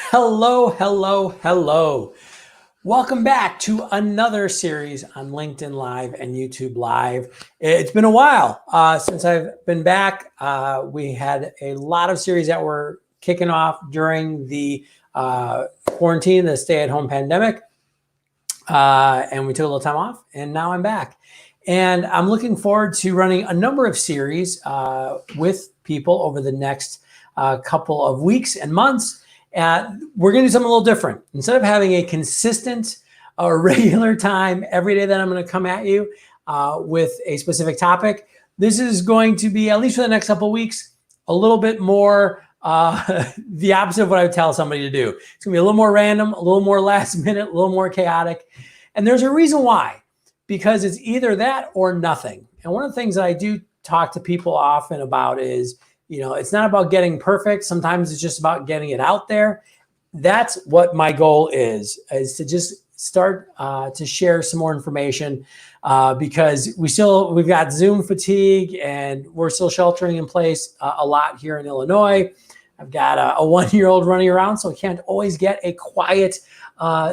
Hello, hello, hello. Welcome back to another series on LinkedIn Live and YouTube Live. It's been a while since I've been back. We had a lot of series that were kicking off during the quarantine, the stay-at-home pandemic, and we took a little time off, and now I'm back. And I'm looking forward to running a number of series with people over the next couple of weeks and months. We're going to do something a little different. Instead of having a consistent regular time every day that I'm going to come at you with a specific topic, this is going to be, at least for the next couple of weeks, a little bit more the opposite of what I would tell somebody to do. It's going to be a little more random, a little more last minute, a little more chaotic. And there's a reason why, because it's either that or nothing. And one of the things that I do talk to people often about is, it's not about getting perfect. Sometimes it's just about getting it out there. That's what my goal is to just start to share some more information because we've got Zoom fatigue and we're still sheltering in place a lot here in Illinois. I've got a 1-year-old running around, so I can't always get a quiet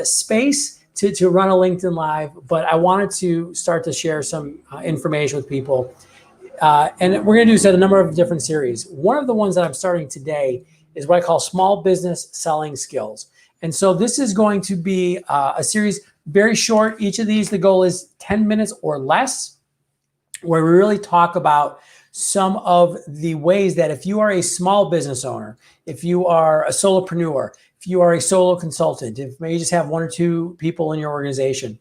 space to run a LinkedIn Live, but I wanted to start to share some information with people. And we're going to do a number of different series. One of the ones that I'm starting today is what I call small business selling skills. And so this is going to be a series, very short. Each of these, the goal is 10 minutes or less, where we really talk about some of the ways that if you are a small business owner, if you are a solopreneur, if you are a solo consultant, if maybe you just have 1 or 2 people in your organization,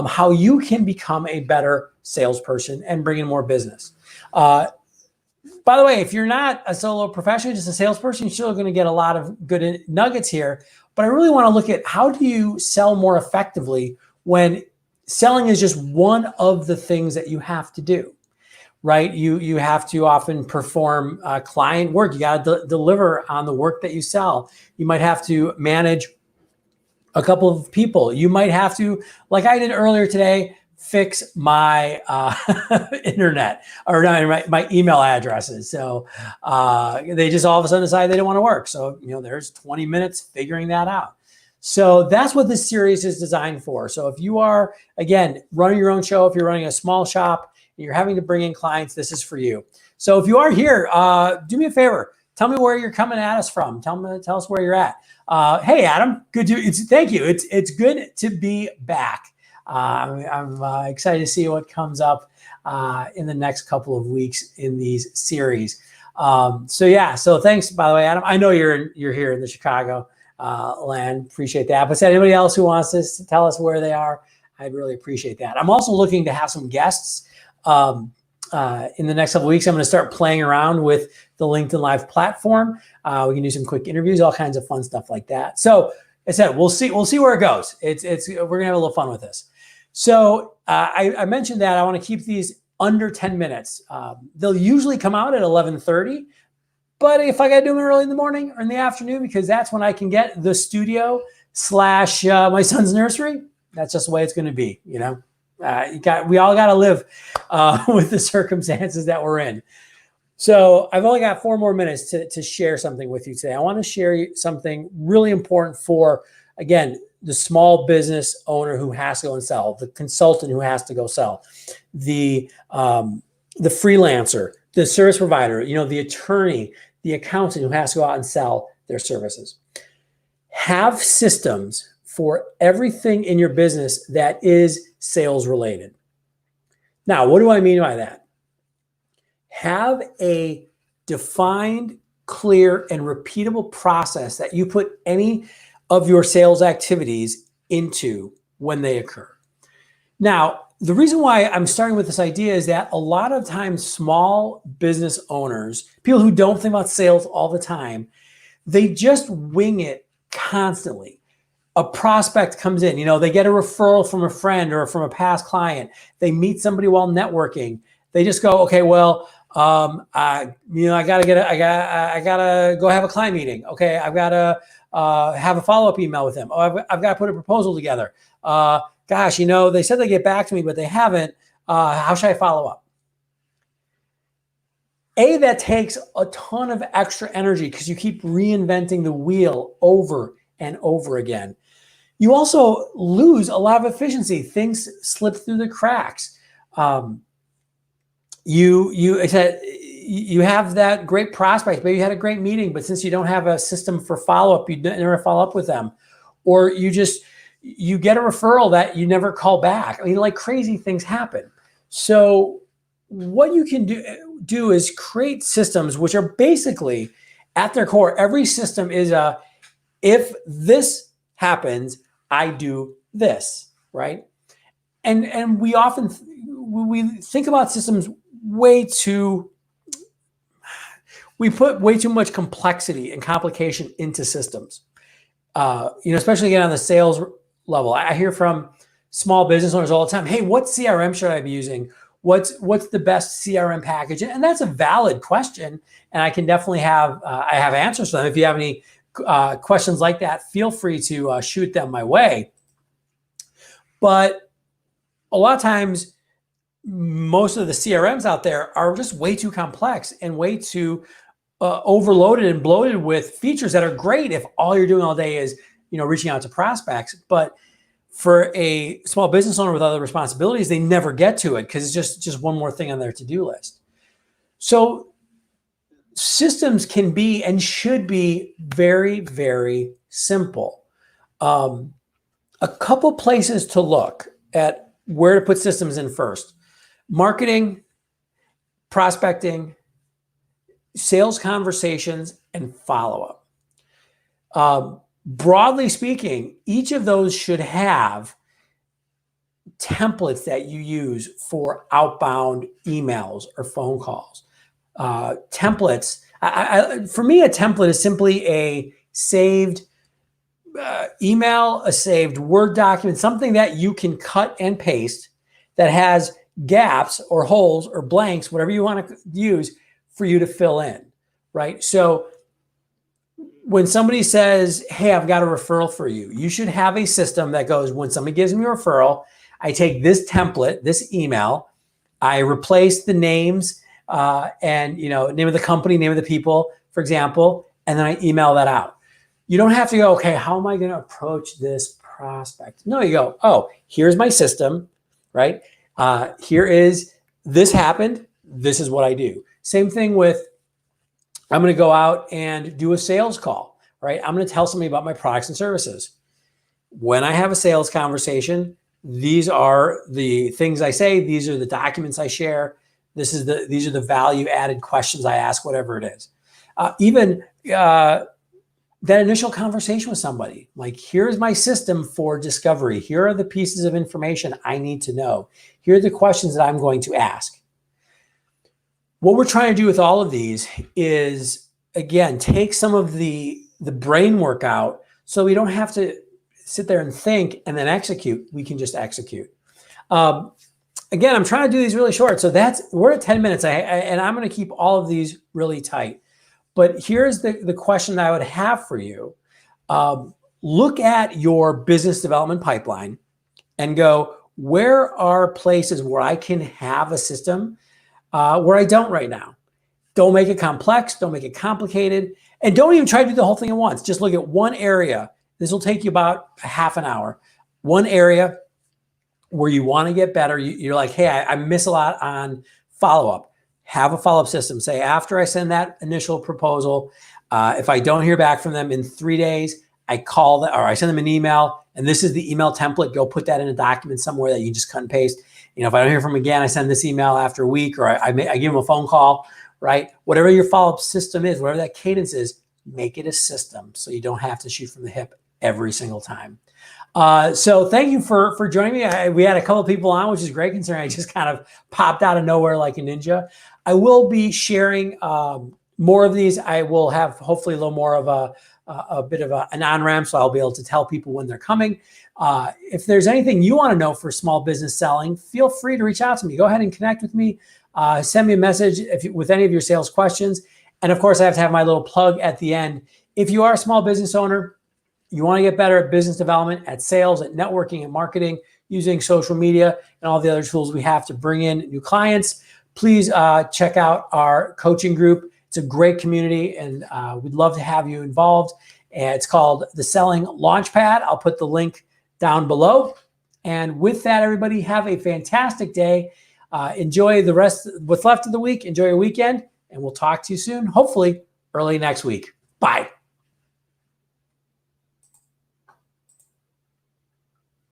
how you can become a better salesperson and bring in more business. By the way, if you're not a solo professional, just a salesperson, you're still going to get a lot of good nuggets here. But I really want to look at how do you sell more effectively when selling is just one of the things that you have to do, right? You have to often perform client work. You got to deliver on the work that you sell. You might have to manage a couple of people. You might have to, like I did earlier today, fix my internet or my email addresses. So they just all of a sudden decide they don't want to work. So, there's 20 minutes figuring that out. So that's what this series is designed for. So if you are, again, running your own show, if you're running a small shop, and you're having to bring in clients, this is for you. So if you are here, do me a favor. Tell me where you're coming at us from. Tell us where you're at. Hey, Adam, thank you. It's good to be back. I'm excited to see what comes up in the next couple of weeks in these series. So thanks, by the way, Adam. I know you're here in the Chicago land. Appreciate that. But anybody else who wants to tell us where they are, I'd really appreciate that. I'm also looking to have some guests in the next couple of weeks. I'm going to start playing around with the LinkedIn Live platform. We can do some quick interviews, all kinds of fun stuff like that. So I said, we'll see where it goes. We're gonna have a little fun with this. So I mentioned that I want to keep these under 10 minutes. They'll usually come out at 11:30, but if I got to do them early in the morning or in the afternoon, because that's when I can get the studio / my son's nursery, that's just the way it's going to be. We all got to live with the circumstances that we're in. So I've only got 4 more minutes to share something with you today. I want to share something really important for, again, the small business owner who has to go and sell, the consultant who has to go sell, the freelancer, the service provider, the attorney, the accountant who has to go out and sell their services. Have systems for everything in your business that is sales related. Now, what do I mean by that? Have a defined, clear, and repeatable process that you put any of your sales activities into when they occur. Now, the reason why I'm starting with this idea is that a lot of times small business owners, people who don't think about sales all the time, they just wing it constantly. A prospect comes in, they get a referral from a friend or from a past client. They meet somebody while networking. They just go, okay, well, I gotta go have a client meeting. Okay, I've got to have a follow-up email with them. Oh, I've got to put a proposal together. Gosh, they said they get back to me, but they haven't. How should I follow up? That takes a ton of extra energy because you keep reinventing the wheel over and over again. You also lose a lot of efficiency. Things slip through the cracks. You have that great prospect, maybe you had a great meeting, but since you don't have a system for follow-up, you never follow up with them. Or you get a referral that you never call back. I mean, like crazy things happen. So what you can do is create systems which are basically at their core, every system is if this happens, I do this, right? And we often we think about systems we put way too much complexity and complication into systems. Especially again on the sales level. I hear from small business owners all the time, hey, what CRM should I be using? What's the best CRM package? And that's a valid question. And I can definitely have answers for them. If you have any questions like that, feel free to shoot them my way. But a lot of times, most of the CRMs out there are just way too complex and way too overloaded and bloated with features that are great if all you're doing all day is, reaching out to prospects. But for a small business owner with other responsibilities, they never get to it because it's just one more thing on their to-do list. So systems can be and should be very, very simple. A couple places to look at where to put systems in first: marketing, prospecting, sales conversations, and follow-up. Broadly speaking, each of those should have templates that you use for outbound emails or phone calls. Templates, for me, a template is simply a saved email, a saved Word document, something that you can cut and paste that has gaps or holes or blanks, whatever you want to use for you to fill in, right? So when somebody says, hey, I've got a referral for you, you should have a system that goes, when somebody gives me a referral, I take this template, this email, I replace the names and name of the company, name of the people, for example, and then I email that out. You don't have to go, okay, how am I going to approach this prospect? No, you go, oh, here's my system, right? This happened. This is what I do. Same thing with, I'm going to go out and do a sales call, right? I'm going to tell somebody about my products and services. When I have a sales conversation, these are the things I say. These are the documents I share. These are the value added questions I ask, whatever it is. That initial conversation with somebody, like, here's my system for discovery. Here are the pieces of information I need to know. Here are the questions that I'm going to ask. What we're trying to do with all of these is, again, take some of the brain work out so we don't have to sit there and think and then execute. We can just execute. Again, I'm trying to do these really short. So we're at 10 minutes and I'm going to keep all of these really tight. But here's the question that I would have for you. Look at your business development pipeline and go, where are places where I can have a system where I don't right now? Don't make it complex. Don't make it complicated. And don't even try to do the whole thing at once. Just look at one area. This will take you about a half an hour. One area where you want to get better. You're like, hey, I miss a lot on follow-up. Have a follow-up system. Say, after I send that initial proposal, if I don't hear back from them in 3 days, I call them or I send them an email, and this is the email template. Go put that in a document somewhere that you can just cut and paste. If I don't hear from them again, I send this email after a week, or I give them a phone call, right? Whatever your follow-up system is, whatever that cadence is, make it a system so you don't have to shoot from the hip every single time. So thank you for joining me. We had a couple of people on, which is great considering I just kind of popped out of nowhere like a ninja. I will be sharing more of these. I will have hopefully a little more of a bit of an on-ramp, so I'll be able to tell people when they're coming. If there's anything you want to know for small business selling, feel free to reach out to me. Go ahead and connect with me. Send me a message with any of your sales questions. And of course, I have to have my little plug at the end. If you are a small business owner, you want to get better at business development, at sales, at networking and marketing, using social media and all the other tools we have to bring in new clients, please check out our coaching group. It's a great community, and we'd love to have you involved. And it's called the Selling Launchpad. I'll put the link down below. And with that, everybody, have a fantastic day. Enjoy the rest, what's left of the week. Enjoy your weekend, and we'll talk to you soon, hopefully early next week. Bye.